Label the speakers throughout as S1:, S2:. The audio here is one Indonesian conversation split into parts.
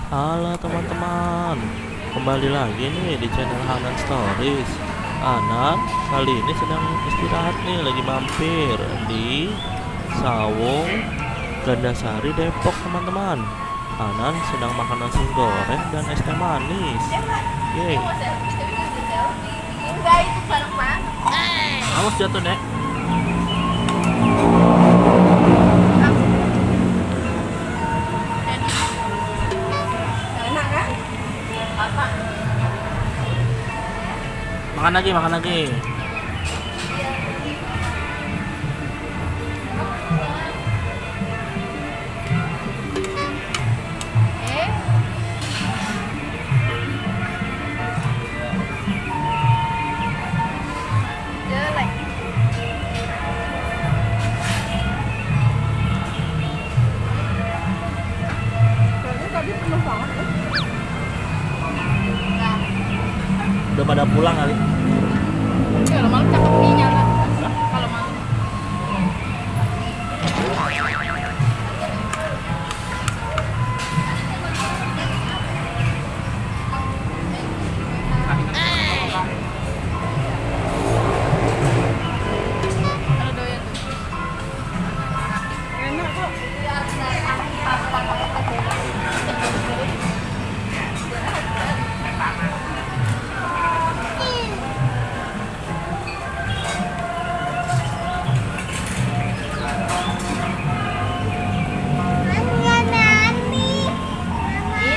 S1: Halo teman-teman, kembali lagi nih di channel Hanan Stories. Hanan kali ini sedang istirahat nih, lagi mampir di Sawung Gandasari Depok teman-teman. Hanan sedang makan nasi goreng dan es teh manis. Yeay.
S2: Enggak, itu bareng Pak.
S1: Awas jatuh dek.
S2: Enak kan? Apa?
S1: Makan lagi, makan lagi.
S2: Eh, jelek. Kayaknya tadi penuh banget ya.
S1: Udah pada pulang kali.
S2: Kalau malam cakep nih nyala. Kalau malam. Kalau doyan tuh. Enak kok.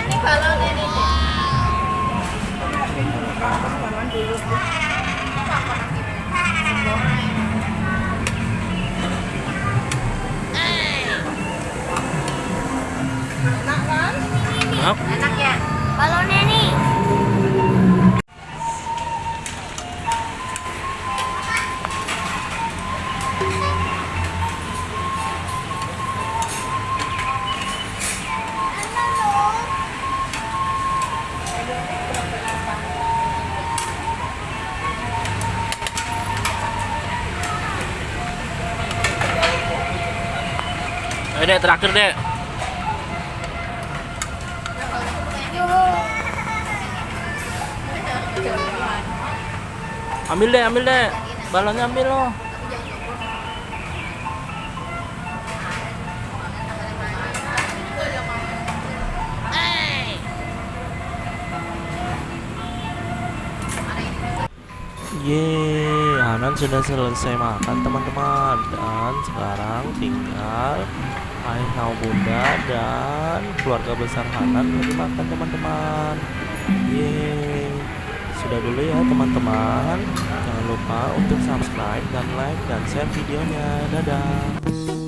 S2: Ini balonnya nih. Enak kan?
S1: Maaf.
S2: Enak ya? Balonnya nih.
S1: Ayo dek, terakhir dek. Ambil deh, balonnya ambil loh. Yeay, Hanan sudah selesai makan teman-teman. Dan sekarang tinggal ayah sama bunda dan keluarga besar Hanan lagi makan teman-teman. Yeay, sudah dulu ya teman-teman. Jangan lupa untuk subscribe dan like dan share videonya. Dadah.